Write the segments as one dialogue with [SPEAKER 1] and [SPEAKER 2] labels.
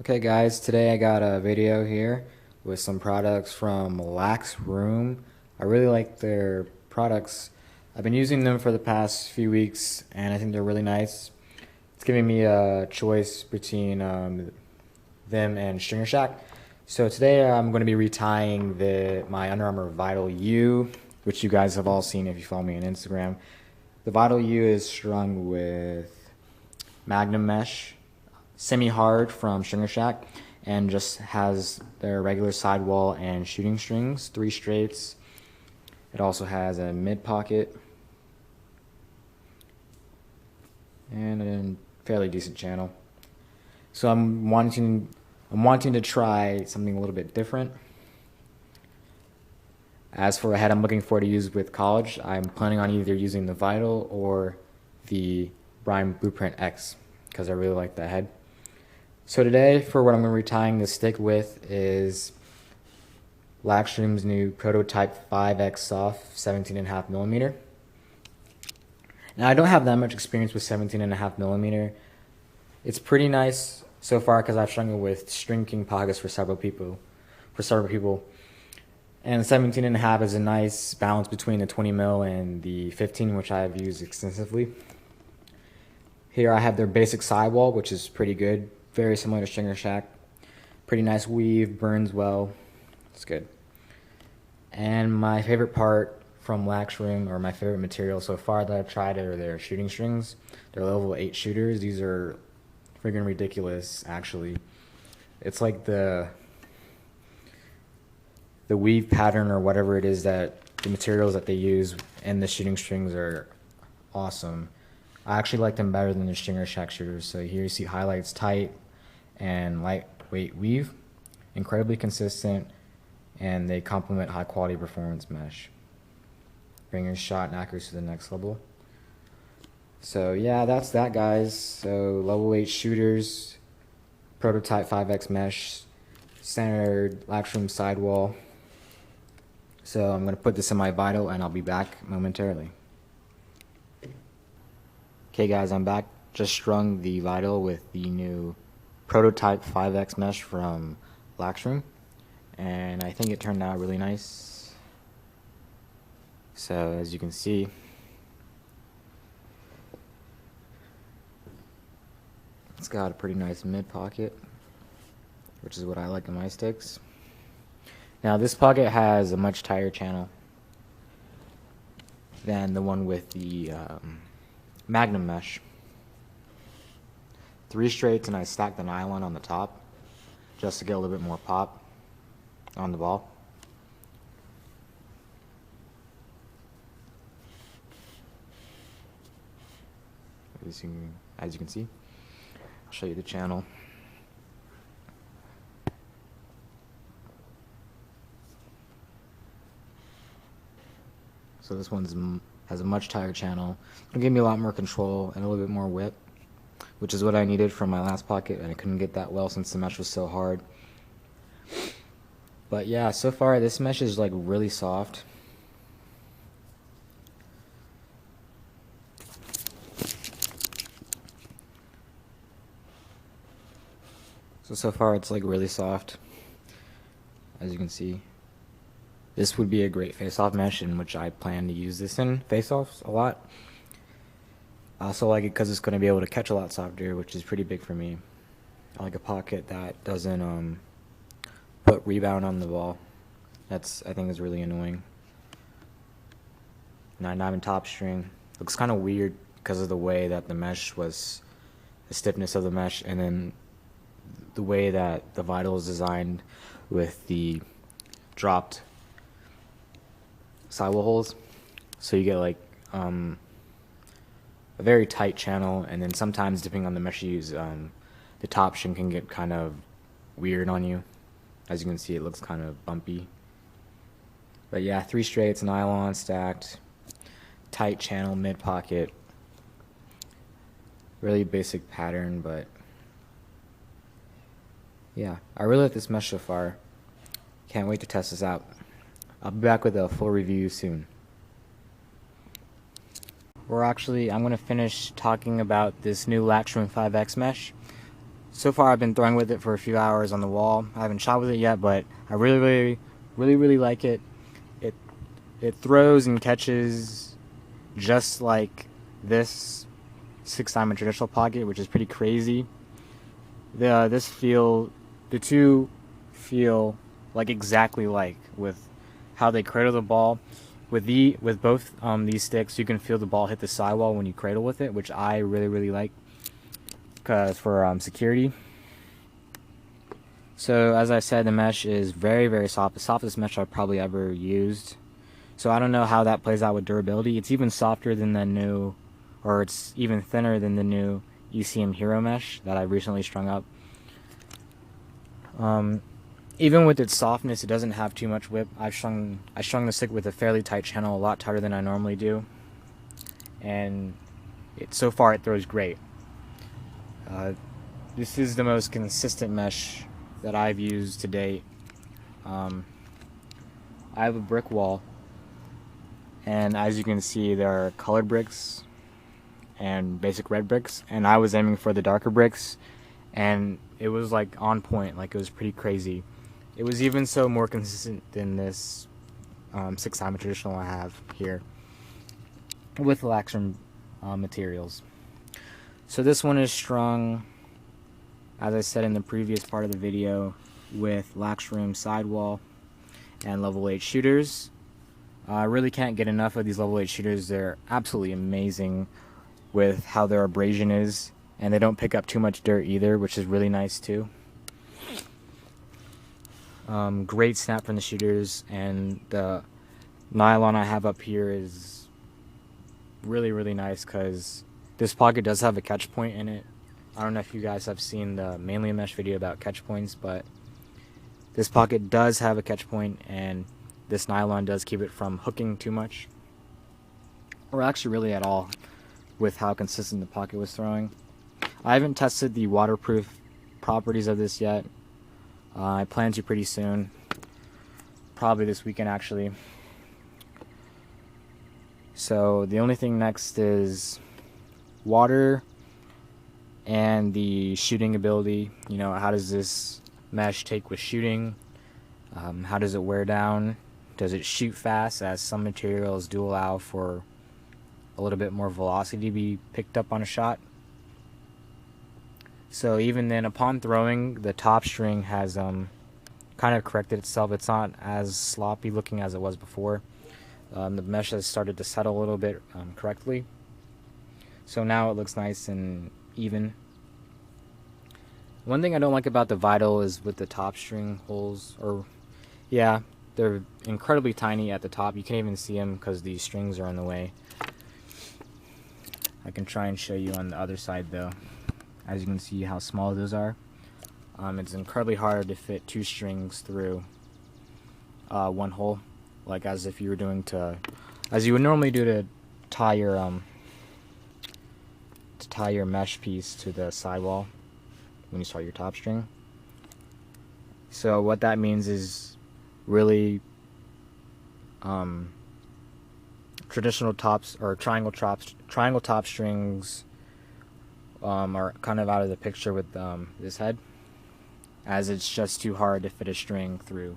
[SPEAKER 1] Okay guys, today I got a video here with some products from Lax Room. I really like their products. I've been using them for the past few weeks and I think they're really nice. It's giving me a choice between them and Stringer Shack. So today I'm going to be retying my Under Armour Vital U, which you guys have all seen if you follow me on Instagram. The Vital U is strung with Magnum mesh, semi-hard from Stringer Shack, and just has their regular sidewall and shooting strings, 3 straights. It also has a mid pocket and a fairly decent channel. So I'm wanting to try something a little bit different. As for a head I'm looking for to use with college, I'm planning on either using the Vital or the Brime Blueprint X because I really like that head. So today, for what I'm going to be retying the stick with is Lax Room's new Prototype 5X Soft 17.5 millimeter. Now I don't have that much experience with 17.5 millimeter. It's pretty nice so far because I've strung it with string king pockets for several people. And 17.5 is a nice balance between the 20 mil and the 15, which I've used extensively. Here I have their basic sidewall, which is pretty good. Very similar to Stringer Shack. Pretty nice weave, burns well. It's good. And my favorite part from Lax Room, or my favorite material so far that I've tried, are their shooting strings. They're level 8 shooters. These are friggin' ridiculous, actually. It's like the weave pattern or whatever it is, that the materials that they use and the shooting strings are awesome. I actually like them better than the Stringer Shack shooters. So here you see highlights, tight and lightweight weave, incredibly consistent, and they complement high quality performance mesh, bringing shot and accuracy to the next level. So yeah, that's that, guys. So level 8 shooters, Prototype 5X mesh, standard Lax Room sidewall. So I'm going to put this in my Vital and I'll be back momentarily. Okay guys, I'm back. Just strung the Vital with the new Prototype 5X mesh from Lax Room, and I think it turned out really nice. So as you can see, it's got a pretty nice mid pocket, which is what I like in my sticks. Now this pocket has a much tighter channel than the one with the Magnum mesh. 3 straights, and I stacked the nylon on the top just to get a little bit more pop on the ball. As you can see, I'll show you the channel. So this one has a much tighter channel. It'll give me a lot more control and a little bit more whip, which is what I needed from my last pocket, and I couldn't get that well since the mesh was so hard. But yeah, so far this mesh is like really soft. So far it's like really soft, as you can see. This would be a great face-off mesh, in which I plan to use this in face-offs a lot. I also like it because it's going to be able to catch a lot softer, which is pretty big for me. I like a pocket that doesn't put rebound on the ball. That's, I think, is really annoying. 9/9 top string. Looks kind of weird because of the way that the mesh was, the stiffness of the mesh, and then the way that the Vital is designed with the dropped sidewall holes. So you get like a very tight channel, and then sometimes, depending on the mesh you use, the top string can get kind of weird on you. As you can see, it looks kind of bumpy. But yeah, 3 straights, nylon stacked, tight channel, mid pocket. Really basic pattern, but yeah, I really like this mesh so far. Can't wait to test this out. I'll be back with a full review soon. I'm going to finish talking about this new Lax Room 5X mesh. So far I've been throwing with it for a few hours on the wall. I haven't shot with it yet, but I really like it. It it throws and catches just like this 6-diamond traditional pocket, which is pretty crazy. The two feel like exactly like with how they cradle the ball. With both these sticks, you can feel the ball hit the sidewall when you cradle with it, which I really like, cause for security. So as I said, the mesh is very soft, the softest mesh I've probably ever used. So I don't know how that plays out with durability. It's even softer than the new, or it's even thinner than the new ECM Hero mesh that I recently strung up. Even with its softness, it doesn't have too much whip. I strung the stick with a fairly tight channel, a lot tighter than I normally do, and so far it throws great. This is the most consistent mesh that I've used to date. I have a brick wall, and as you can see, there are colored bricks and basic red bricks, and I was aiming for the darker bricks, and it was like on point, like it was pretty crazy. It was even so more consistent than this 6-diamond traditional I have here with Lax Room materials. So this one is strung, as I said in the previous part of the video, with Lax Room sidewall and level 8 shooters. I really can't get enough of these level 8 shooters. They're absolutely amazing with how their abrasion is, and they don't pick up too much dirt either, which is really nice too. Great snap from the shooters, and the nylon I have up here is really nice because this pocket does have a catch point in it. I don't know if you guys have seen the mainly a mesh video about catch points, but this pocket does have a catch point, and this nylon does keep it from hooking too much, or actually really at all, with how consistent the pocket was throwing. I haven't tested the waterproof properties of this yet. I plan to pretty soon, probably this weekend actually. So the only thing next is water and the shooting ability. You know, how does this mesh take with shooting? How does it wear down? Does it shoot fast, as some materials do allow for a little bit more velocity to be picked up on a shot? So even then, upon throwing, the top string has kind of corrected itself. It's not as sloppy looking as it was before. The mesh has started to settle a little bit correctly. So now it looks nice and even. One thing I don't like about the Vital is with the top string holes, or yeah, they're incredibly tiny at the top. You can't even see them because these strings are in the way. I can try and show you on the other side though. As you can see how small those are. It's incredibly hard to fit 2 strings through one hole, like as if you were doing as you would normally do to tie your mesh piece to the sidewall when you start your top string. So what that means is really traditional tops or triangle top strings are kind of out of the picture with this head, as it's just too hard to fit a string through.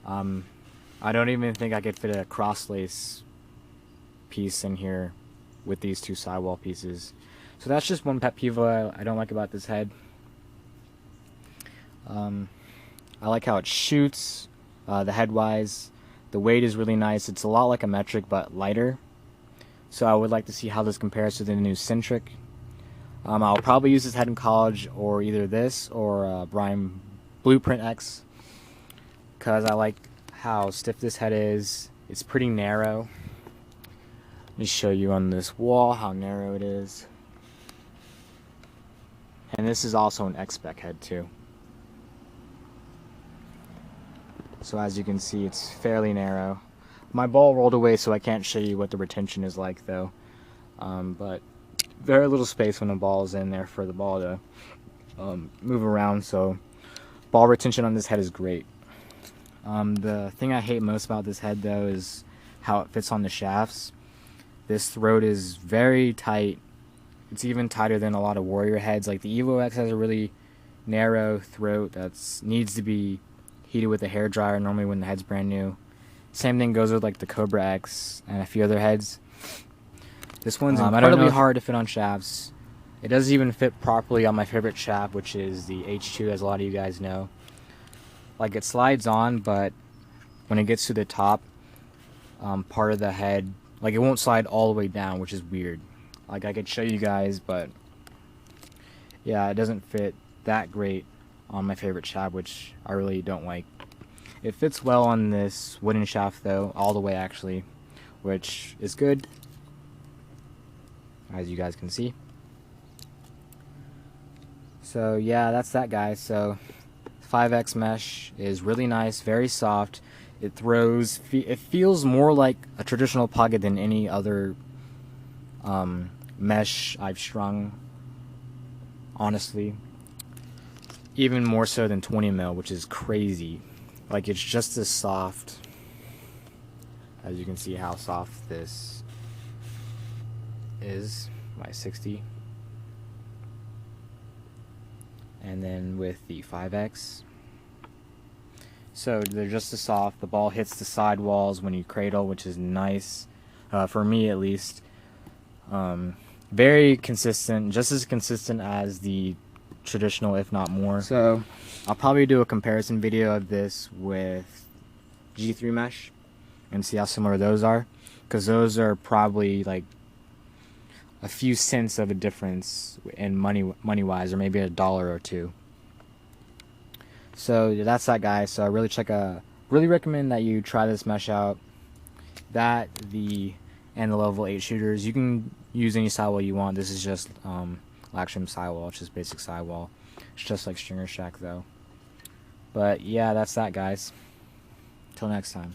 [SPEAKER 1] I don't even think I could fit a cross lace piece in here with these 2 sidewall pieces. So that's just one pet peeve I don't like about this head. I like how it shoots, the head wise. The weight is really nice. It's a lot like a metric but lighter. So I would like to see how this compares to the new centric. I'll probably use this head in college, or either this or Brian Blueprint X, because I like how stiff this head is. It's pretty narrow. Let me show you on this wall how narrow it is. And this is also an X-Spec head too. So as you can see, it's fairly narrow. My ball rolled away, so I can't show you what the retention is like though. But very little space when the ball is in there for the ball to move around, so ball retention on this head is great. The thing I hate most about this head though is how it fits on the shafts. This throat is very tight. It's even tighter than a lot of Warrior heads. Like the Evo X has a really narrow throat that's needs to be heated with a hair dryer normally when the head's brand new. Same thing goes with like the Cobra X and a few other heads. This one's incredibly hard to fit on shafts. It doesn't even fit properly on my favorite shaft, which is the H2, as a lot of you guys know. Like, it slides on, but when it gets to the top part of the head, like, it won't slide all the way down, which is weird. Like, I could show you guys, but yeah, it doesn't fit that great on my favorite shaft, which I really don't like. It fits well on this wooden shaft though, all the way actually, which is good, as you guys can see. So yeah, that's that, guys. So 5X mesh is really nice, very soft. It throws, it feels more like a traditional pocket than any other mesh I've strung, honestly. Even more so than 20 mil, which is crazy. Like, it's just as soft. As you can see how soft this is, my 60. And then with the 5X, so they're just as soft. The ball hits the sidewalls when you cradle, which is nice, for me at least. Very consistent, just as consistent as the traditional, if not more. So I'll probably do a comparison video of this with G3 mesh and see how similar those are, because those are probably like a few cents of a difference in money wise, or maybe $1 or $2. So that's that, guys. So I really recommend that you try this mesh out. That, and the level 8 shooters, you can use any sidewall you want. This is just Lax Room sidewall. It's just basic sidewall. It's just like Stringer Shack though. But yeah, that's that, guys. Till next time.